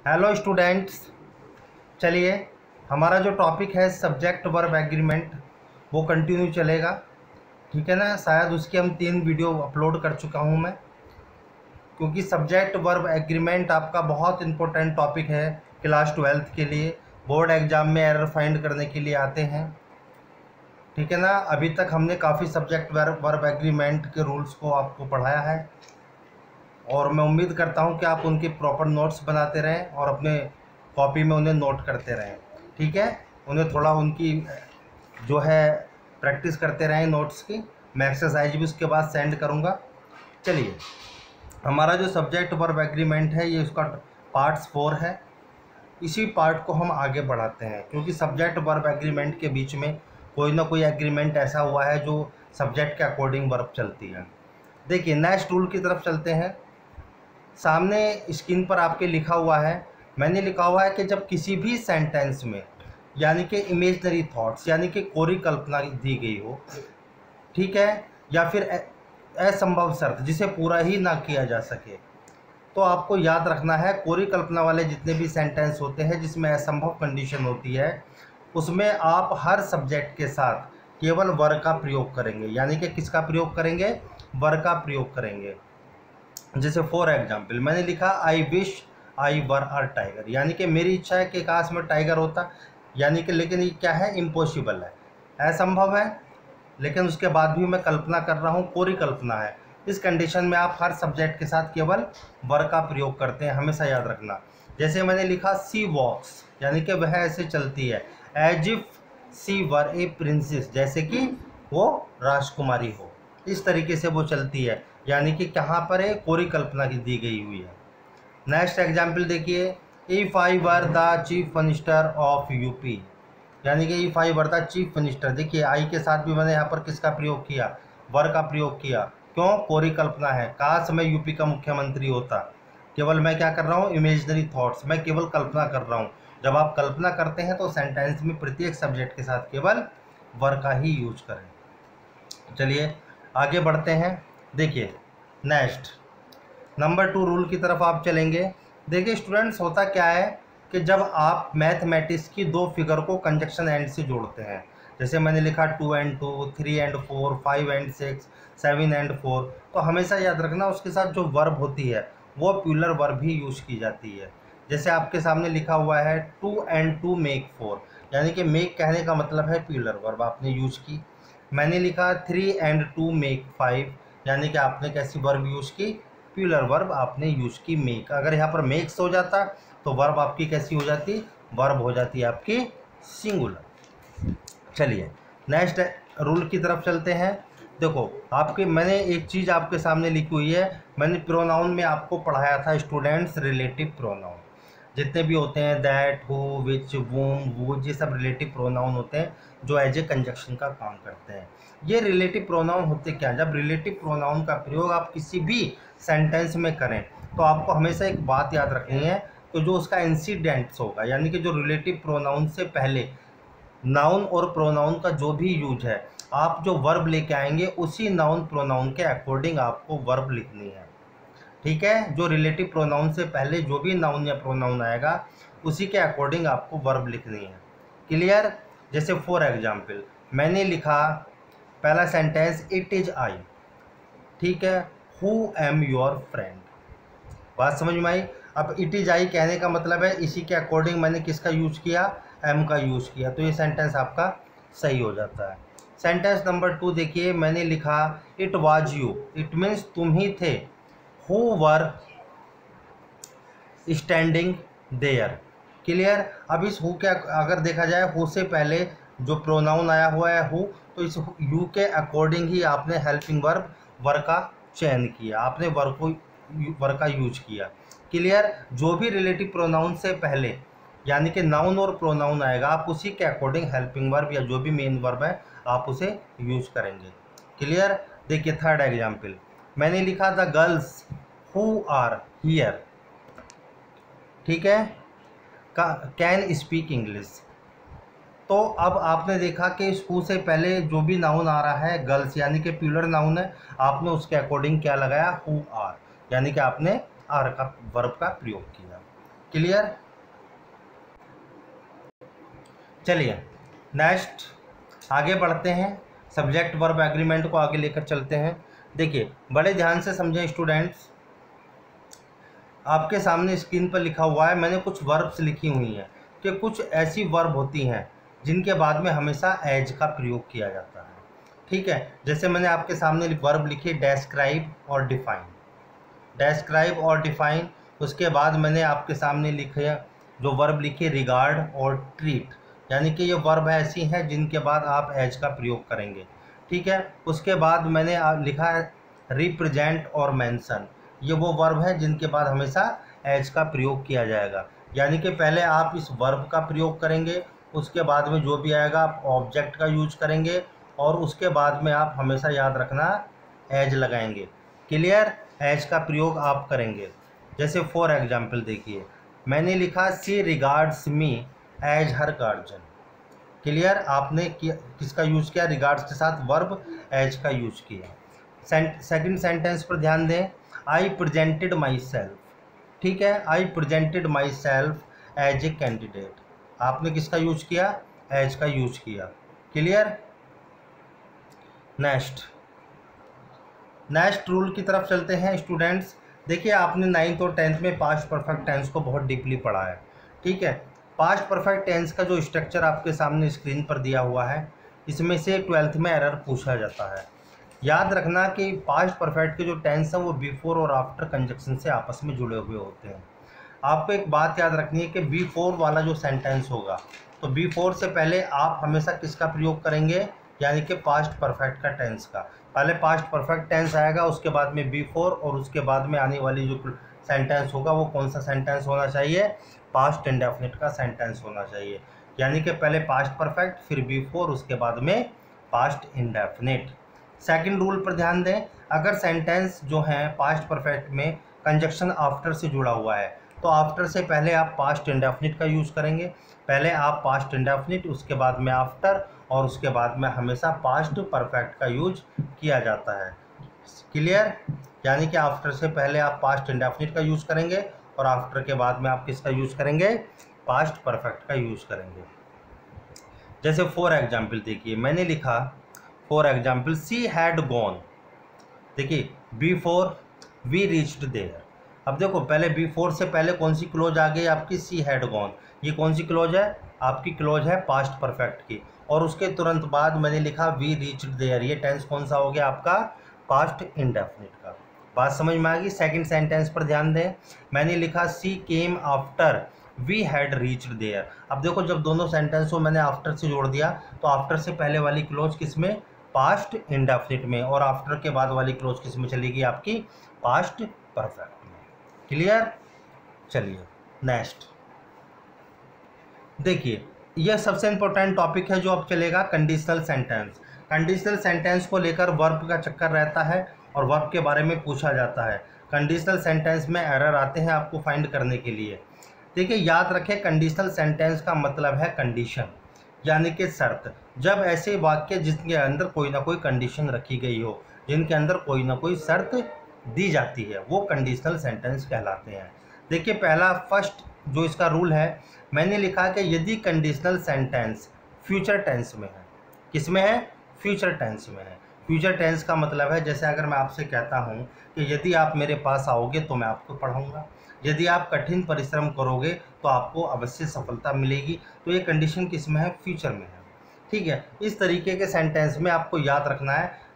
Hello students, चलिए हमारा जो टॉपिक है सब्जेक्ट वर्ब एग्रीमेंट वो कंटिन्यू चलेगा। ठीक है ना। शायद उसकी हम 3 वीडियो अपलोड कर चुका हूँ मैं, क्योंकि सब्जेक्ट वर्ब एग्रीमेंट आपका बहुत इंपॉर्टेंट टॉपिक है क्लास 12th के लिए। बोर्ड एग्जाम में एरर फाइंड करने के लिए आते हैं। ठीक है ना। अभी तक हमने काफ़ी सब्जेक्ट वर्ब एग्रीमेंट के रूल्स को आपको पढ़ाया है और मैं उम्मीद करता हूं कि आप उनके प्रॉपर नोट्स बनाते रहें और अपने कॉपी में उन्हें नोट करते रहें। ठीक है। उन्हें थोड़ा उनकी जो है प्रैक्टिस करते रहें नोट्स की। मैं एक्सरसाइज भी उसके बाद सेंड करूंगा। चलिए, हमारा जो सब्जेक्ट वर्ब एग्रीमेंट है ये उसका पार्ट्स 4 है। इसी पार्ट को हम आगे बढ़ाते हैं, क्योंकि सब्जेक्ट वर्ब एग्रीमेंट के बीच में कोई ना कोई एग्रीमेंट ऐसा हुआ है जो सब्जेक्ट के अकॉर्डिंग वर्ब चलती है। देखिए, नेक्स्ट रूल की तरफ चलते हैं। सामने स्क्रीन पर आपके लिखा हुआ है, मैंने लिखा हुआ है कि जब किसी भी सेंटेंस में यानी कि इमेजनरी थॉट्स यानी कि कोरी कल्पना दी गई हो, ठीक है, या फिर असंभव शर्त जिसे पूरा ही ना किया जा सके, तो आपको याद रखना है कोरी कल्पना वाले जितने भी सेंटेंस होते हैं जिसमें असंभव कंडीशन होती है, उसमें आप हर सब्जेक्ट के साथ केवल वर का प्रयोग करेंगे। यानी कि किसका प्रयोग करेंगे? वर का प्रयोग करेंगे। जैसे फॉर एग्जाम्पल मैंने लिखा I wish I were are tiger, यानी कि मेरी इच्छा है कि काश में टाइगर होता। यानी कि लेकिन ये क्या है? इम्पॉसिबल है, असंभव है। लेकिन उसके बाद भी मैं कल्पना कर रहा हूँ, कोरी कल्पना है। इस कंडीशन में आप हर सब्जेक्ट के साथ केवल वर का प्रयोग करते हैं, हमेशा याद रखना। जैसे मैंने लिखा सी वॉक्स, यानी कि वह ऐसे चलती है, as if she were a princess, जैसे कि वो राजकुमारी हो। इस तरीके से वो चलती है, यानी कि कहाँ पर है? कोरी कल्पना की दी गई हुई है। नेक्स्ट एग्जाम्पल देखिए, if I were the chief minister of UP, यानी कि if I were the chief minister. देखिए, आई के साथ भी मैंने यहाँ पर किसका प्रयोग किया? वर का प्रयोग किया। क्यों? कोरी कल्पना है, काश मैं यूपी का मुख्यमंत्री होता। केवल मैं क्या कर रहा हूँ? इमेजिनरी थॉट्स, मैं केवल कल्पना कर रहा हूँ। जब आप कल्पना करते हैं तो सेंटेंस में प्रत्येक सब्जेक्ट के साथ केवल वर का ही यूज करें। चलिए आगे बढ़ते हैं। देखिए, नेक्स्ट नंबर 2 रूल की तरफ आप चलेंगे। देखिए स्टूडेंट्स, होता क्या है कि जब आप मैथमेटिक्स की 2 फिगर को कंजक्शन एंड से जोड़ते हैं, जैसे मैंने लिखा 2 and 2, 3 and 4, 5 and 6, 7 and 4, तो हमेशा याद रखना उसके साथ जो वर्ब होती है वो प्यूलर वर्ब ही यूज की जाती है। जैसे आपके सामने लिखा हुआ है 2 and 2 make 4, यानी कि मेक कहने का मतलब है प्यूलर वर्ब आपने यूज की। मैंने लिखा 3 and 2 make 5, यानी कि आपने कैसी वर्ब यूज की? प्यूलर वर्ब आपने यूज की, मेक। अगर यहाँ पर मेक्स हो जाता तो वर्ब आपकी कैसी हो जाती? वर्ब हो जाती है आपकी सिंगुलर। चलिए नेक्स्ट रूल की तरफ चलते हैं। देखो, आपके मैंने एक चीज़ आपके सामने लिखी हुई है। मैंने प्रोनाउन में आपको पढ़ाया था स्टूडेंट्स, रिलेटिव प्रोनाउन जितने भी होते हैं, दैट, हु, विच, वूम, वुड, ये सब रिलेटिव प्रोनाउन होते हैं जो एज ए कंजक्शन का काम करते हैं। ये रिलेटिव प्रोनाउन होते क्या? जब रिलेटिव प्रोनाउन का प्रयोग आप किसी भी सेंटेंस में करें तो आपको हमेशा एक बात याद रखनी है, तो जो उसका इंसिडेंट्स होगा, यानी कि जो रिलेटिव प्रोनाउन से पहले नाउन और प्रोनाउन का जो भी यूज है, आप जो वर्ब लेके आएंगे उसी नाउन प्रोनाउन के अकॉर्डिंग आपको वर्ब लिखनी है। ठीक है। जो रिलेटिव प्रोनाउन से पहले जो भी नाउन या प्रोनाउन आएगा उसी के अकॉर्डिंग आपको वर्ब लिखनी है। क्लियर? जैसे फॉर एग्जाम्पल मैंने लिखा पहला सेंटेंस, इट इज आई। ठीक है। Who am your friend. बात समझ में आई? अब इट इज आई कहने का मतलब है इसी के अकॉर्डिंग मैंने किसका यूज किया? एम का यूज किया, तो ये सेंटेंस आपका सही हो जाता है। सेंटेंस नंबर 2 देखिए, मैंने लिखा it was you, it means तुम ही थे, who were standing there. Clear? अब इस हु के अगर देखा जाए, हु से पहले जो प्रोनाउन आया हुआ है हु, तो इस यू के अकॉर्डिंग ही आपने हेल्पिंग वर्ब वर का चयन किया, आपने वर का यूज किया। क्लियर? जो भी रिलेटिव प्रोनाउन से पहले यानी कि नाउन और प्रोनाउन आएगा, आप उसी के अकॉर्डिंग हेल्पिंग वर्ब या जो भी मेन वर्ब है आप उसे यूज करेंगे। क्लियर? देखिए थर्ड एग्जाम्पल, मैंने लिखा the girls who are here, ठीक है, कैन स्पीक इंग्लिश। तो अब आपने देखा कि इस हु से पहले जो भी नाउन आ रहा है गर्ल्स, यानी कि प्यूलर नाउन है, आपने उसके अकॉर्डिंग क्या लगाया? हु आर, यानी कि आपने आर का वर्ब का प्रयोग किया। क्लियर। चलिए नेक्स्ट आगे बढ़ते हैं, सब्जेक्ट वर्ब एग्रीमेंट को आगे लेकर चलते हैं। देखिए बड़े ध्यान से समझें स्टूडेंट्स, आपके सामने स्क्रीन पर लिखा हुआ है, मैंने कुछ वर्ब्स लिखी हुई हैं कि कुछ ऐसी वर्ब होती हैं जिनके बाद में हमेशा एज का प्रयोग किया जाता है। ठीक है, जैसे मैंने आपके सामने वर्ब लिखी डेस्क्राइब और डिफाइन, डेस्क्राइब और डिफाइन। उसके बाद मैंने आपके सामने लिखे जो वर्ब लिखे रिगार्ड और ट्रीट, यानी कि ये वर्ब ऐसी हैं जिनके बाद आप एज का प्रयोग करेंगे। ठीक है, उसके बाद मैंने लिखा है रिप्रेजेंट और मेंशन, ये वो वर्ब है जिनके बाद हमेशा एज का प्रयोग किया जाएगा। यानी कि पहले आप इस वर्ब का प्रयोग करेंगे, उसके बाद में जो भी आएगा आप ऑब्जेक्ट का यूज करेंगे, और उसके बाद में आप हमेशा याद रखना एज लगाएंगे। क्लियर, एज का प्रयोग आप करेंगे। जैसे फॉर एग्जाम्पल देखिए, मैंने लिखा she regards me as her guardian. Clear, आपने किसका यूज किया, रिगार्ड्स के साथ वर्ब एज का यूज किया। सेकंड सेंटेंस पर ध्यान दें, आई प्रेजेंटेड माई सेल्फ। ठीक है, I presented myself as a candidate, आपने किसका यूज किया, एज का यूज किया। क्लियर। नेक्स्ट रूल की तरफ चलते हैं स्टूडेंट्स। देखिए आपने 9th और 10th में पास्ट परफेक्ट टेंस को बहुत डीपली पढ़ा है। ठीक है, पास्ट परफेक्ट टेंस का जो स्ट्रक्चर आपके सामने स्क्रीन पर दिया हुआ है, इसमें से 12th में एरर पूछा जाता है। याद रखना कि पास्ट परफेक्ट के जो टेंस है वो बिफोर और आफ्टर कंजक्शन से आपस में जुड़े हुए होते हैं। आपको एक बात याद रखनी है कि बिफोर वाला जो सेंटेंस होगा, तो बिफोर से पहले आप हमेशा किसका प्रयोग करेंगे, यानी कि पास्ट परफेक्ट का टेंस का। पहले पास्ट परफेक्ट टेंस आएगा, उसके बाद में बिफोर, और उसके बाद में आने वाली जो सेंटेंस होगा वो कौन सा सेंटेंस होना चाहिए, पास्ट इंडेफिनिट का सेंटेंस होना चाहिए। यानी कि पहले पास्ट परफेक्ट, फिर बिफोर, उसके बाद में पास्ट इंडेफिनिट। सेकंड रूल पर ध्यान दें, अगर सेंटेंस जो है पास्ट परफेक्ट में कंजक्शन आफ्टर से जुड़ा हुआ है, तो आफ्टर से पहले आप पास्ट इंडेफिनिट का यूज़ करेंगे। पहले आप पास्ट इंडेफिनिट, उसके बाद में आफ्टर, और उसके बाद में हमेशा पास्ट परफेक्ट का यूज किया जाता है। क्लियर, यानी कि आफ्टर से पहले आप पास्ट इंडेफिनिट का यूज़ करेंगे, और आफ्टर के बाद में आप किसका यूज़ करेंगे, पास्ट परफेक्ट का यूज़ करेंगे। जैसे फॉर एग्जाम्पल देखिए, मैंने लिखा for example she had gone. देखिए बिफोर वी रीच्ड देयर। अब देखो पहले बिफोर से पहले कौन सी क्लोज आ गई आपकी, सी हैड गॉन। ये कौन सी क्लोज है, आपकी क्लोज है पास्ट परफेक्ट की। और उसके तुरंत बाद मैंने लिखा वी रीच्ड देयर, ये टेंस कौन सा हो गया आपका, पास्ट इंडेफिनिट का। बात समझ में आ गई। सेकंड सेंटेंस पर ध्यान दें, मैंने लिखा she came after we had reached there. अब देखो जब दोनों सेंटेंस को मैंने आफ्टर से जोड़ दिया, तो आफ्टर से पहले वाली क्लोज किस में, पास्ट इंडेफिनिट में, और आफ्टर के बाद वाली क्लोज किस में चलेगी आपकी, पास्ट परफेक्ट में। क्लियर। चलिए नेक्स्ट देखिए, यह सबसे इंपॉर्टेंट टॉपिक है जो अब चलेगा, कंडीशनल सेंटेंस। कंडीशनल सेंटेंस को लेकर वर्ब का चक्कर रहता है और वर्ब के बारे में पूछा जाता है। कंडीशनल सेंटेंस में एरर आते हैं आपको फाइंड करने के लिए। देखिए याद रखें, कंडीशनल सेंटेंस का मतलब है कंडीशन, यानी कि शर्त। जब ऐसे वाक्य जिसके अंदर कोई ना कोई कंडीशन रखी गई हो, जिनके अंदर कोई ना कोई शर्त दी जाती है, वो कंडीशनल सेंटेंस कहलाते हैं। देखिए पहला फर्स्ट जो इसका रूल है, मैंने लिखा कि यदि कंडीशनल सेंटेंस फ्यूचर टेंस में है, किस में है, फ्यूचर टेंस में है। फ्यूचर टेंस का मतलब है, जैसे अगर मैं आपसे कहता हूँ कि यदि आप मेरे पास आओगे तो मैं आपको पढ़ाऊँगा, यदि आप कठिन परिश्रम करोगे तो आपको अवश्य सफलता मिलेगी, तो ये कंडीशन किस में है, फ्यूचर में है। ठीक है, इस तरीके के सेंटेंस में आपको याद रखना है,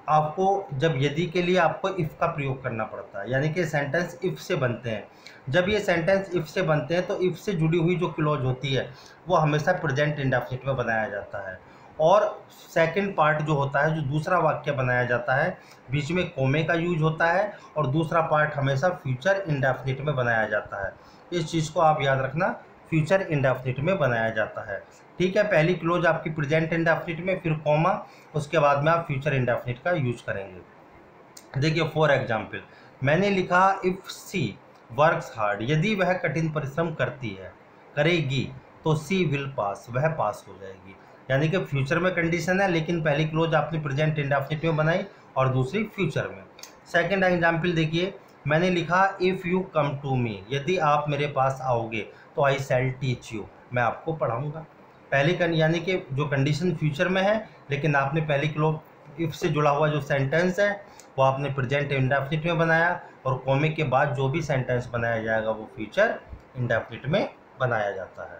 आपको जब यदि के लिए आपको इफ़ का प्रयोग करना पड़ता है, यानी कि सेंटेंस इफ़ से बनते हैं। जब ये सेंटेंस इफ़ से बनते हैं तो इफ़ से जुड़ी हुई जो क्लॉज होती है वो हमेशा प्रेजेंट इंडेफिनिट में बनाया जाता है, और सेकंड पार्ट जो होता है, जो दूसरा वाक्य बनाया जाता है, बीच में कोमे का यूज होता है, और दूसरा पार्ट हमेशा फ्यूचर इंडेफिनिट में बनाया जाता है। इस चीज़ को आप याद रखना, फ्यूचर इंडेफिनिट में बनाया जाता है। ठीक है, पहली क्लोज आपकी प्रेजेंट इंडेफिनिट में, फिर कॉमा, उसके बाद में आप फ्यूचर इंडेफिनिट का यूज करेंगे। देखिए फॉर एग्जाम्पल मैंने लिखा इफ़ सी वर्क्स हार्ड, यदि वह कठिन परिश्रम करती है, करेगी, तो सी विल पास, वह पास हो जाएगी। यानी कि फ्यूचर में कंडीशन है, लेकिन पहली क्लोज आपने प्रेजेंट इंडेफिनिट में बनाई और दूसरी फ्यूचर में। सेकंड एग्जाम्पल देखिए, मैंने लिखा if you come to me, यदि आप मेरे पास आओगे तो आई शैल टीच यू, मैं आपको पढ़ाऊँगा। पहली यानी कि जो कंडीशन फ्यूचर में है, लेकिन आपने पहली क्लोज इफ़ से जुड़ा हुआ जो सेंटेंस है वो आपने प्रेजेंट इंडेफिनिट में बनाया, और कॉमे के बाद जो भी सेंटेंस बनाया जाएगा वो फ्यूचर इंडेफिनिट में बनाया जाता है।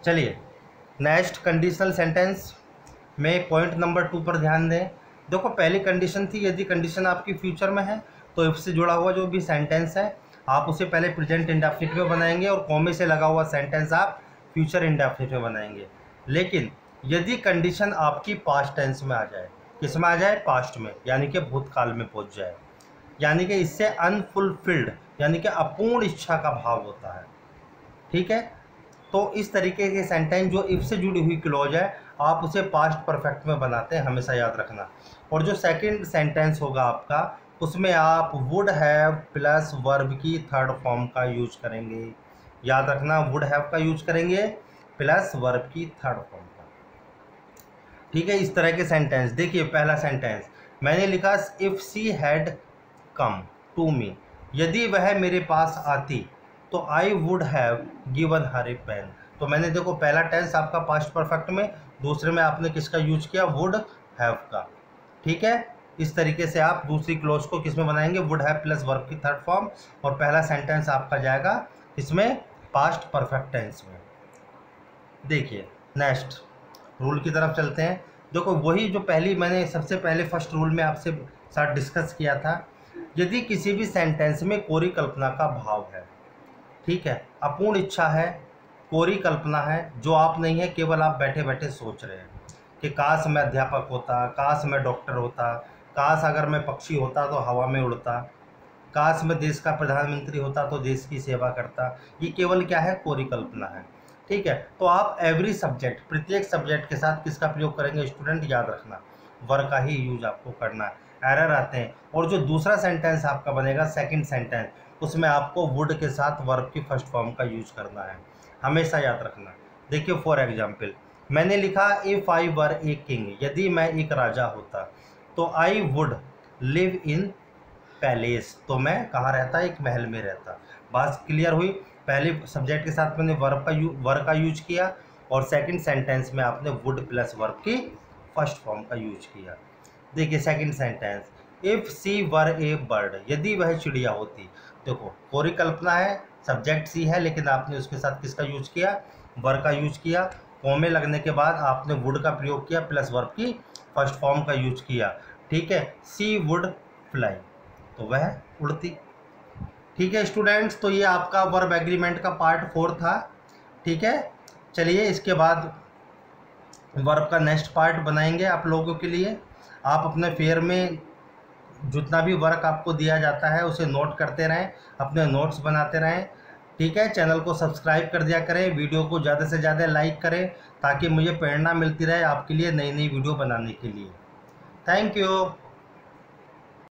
चलिए नेक्स्ट कंडीशनल सेंटेंस में पॉइंट नंबर 2 पर ध्यान दें। देखो पहली कंडीशन थी यदि कंडीशन आपकी फ्यूचर में है तो इफ से जुड़ा हुआ जो भी सेंटेंस है आप उसे पहले प्रेजेंट इंडेफिनिट में बनाएंगे और कॉमे से लगा हुआ सेंटेंस आप फ्यूचर इंडेफिनिट में बनाएंगे। लेकिन यदि कंडीशन आपकी पास्ट टेंस में आ जाए, किस में आ जाए, पास्ट में, यानी कि भूतकाल में पहुंच जाए, यानी कि इससे अनफुलफिल्ड यानी कि अपूर्ण इच्छा का भाव होता है। ठीक है, तो इस तरीके के सेंटेंस जो इफ से जुड़ी हुई क्लॉज है आप उसे पास्ट परफेक्ट में बनाते हैं, हमेशा याद रखना। और जो सेकंड सेंटेंस होगा आपका उसमें आप वुड हैव प्लस वर्ब की थर्ड फॉर्म का यूज करेंगे, याद रखना, वुड हैव का यूज करेंगे प्लस वर्ब की थर्ड फॉर्म का। ठीक है, इस तरह के सेंटेंस देखिए। पहला सेंटेंस मैंने लिखा if she had come to me, यदि वह मेरे पास आती तो I would have given her a pen. तो मैंने देखो पहला टेंस आपका पास्ट परफेक्ट में, दूसरे में आपने किसका यूज किया, वुड हैव का। ठीक है, इस तरीके से आप दूसरी क्लोज को किस में बनाएंगे, वुड हैव प्लस वर्ब की थर्ड फॉर्म, और पहला सेंटेंस आपका जाएगा इसमें पास्ट परफेक्ट टेंस में। देखिए नेक्स्ट रूल की तरफ चलते हैं। देखो वही जो पहली मैंने सबसे पहले फर्स्ट रूल में आपसे साथ डिस्कस किया था, यदि किसी भी सेंटेंस में कोरी कल्पना का भाव है, ठीक है, अपूर्ण इच्छा है, कोरी कल्पना है, जो आप नहीं है, केवल आप बैठे बैठे सोच रहे हैं कि काश मैं अध्यापक होता, काश मैं डॉक्टर होता, काश अगर मैं पक्षी होता तो हवा में उड़ता, काश मैं देश का प्रधानमंत्री होता तो देश की सेवा करता, ये केवल क्या है, कोरी कल्पना है। ठीक है, तो आप एवरी सब्जेक्ट, प्रत्येक सब्जेक्ट के साथ किसका प्रयोग करेंगे स्टूडेंट, याद रखना, वर्ब का ही यूज आपको करना है, एरर आते हैं। और जो दूसरा सेंटेंस आपका बनेगा सेकंड सेंटेंस, उसमें आपको वुड के साथ वर्ब की फर्स्ट फॉर्म का यूज करना है, हमेशा याद रखना। देखिए फॉर एग्जाम्पल मैंने लिखा if I were a king, यदि मैं एक राजा होता तो I would live in palace, तो मैं कहाँ रहता, एक महल में रहता। बात क्लियर हुई, पहले सब्जेक्ट के साथ मैंने वर्ब का यूज किया, और सेकंड सेंटेंस में आपने वुड प्लस वर्ब की फर्स्ट फॉर्म का यूज किया। देखिए second sentence if she were a bird, यदि वह चिड़िया होती। देखो कोरी कल्पना है, सब्जेक्ट सी है, लेकिन आपने उसके साथ किसका यूज किया, वर्ब का यूज किया, कॉमे लगने के बाद आपने वुड का प्रयोग किया प्लस वर्ब की फर्स्ट फॉर्म का यूज किया। ठीक है, सी वुड फ्लाई, तो वह उड़ती। ठीक है स्टूडेंट्स, तो ये आपका वर्ब एग्रीमेंट का पार्ट 4 था। ठीक है, चलिए इसके बाद वर्ब का नेक्स्ट पार्ट बनाएंगे आप लोगों के लिए। आप अपने फेयर में जितना भी वर्क आपको दिया जाता है उसे नोट करते रहें, अपने नोट्स बनाते रहें। ठीक है, चैनल को सब्सक्राइब कर दिया करें, वीडियो को ज़्यादा से ज़्यादा लाइक करें, ताकि मुझे प्रेरणा मिलती रहे आपके लिए नई नई वीडियो बनाने के लिए। Thank you.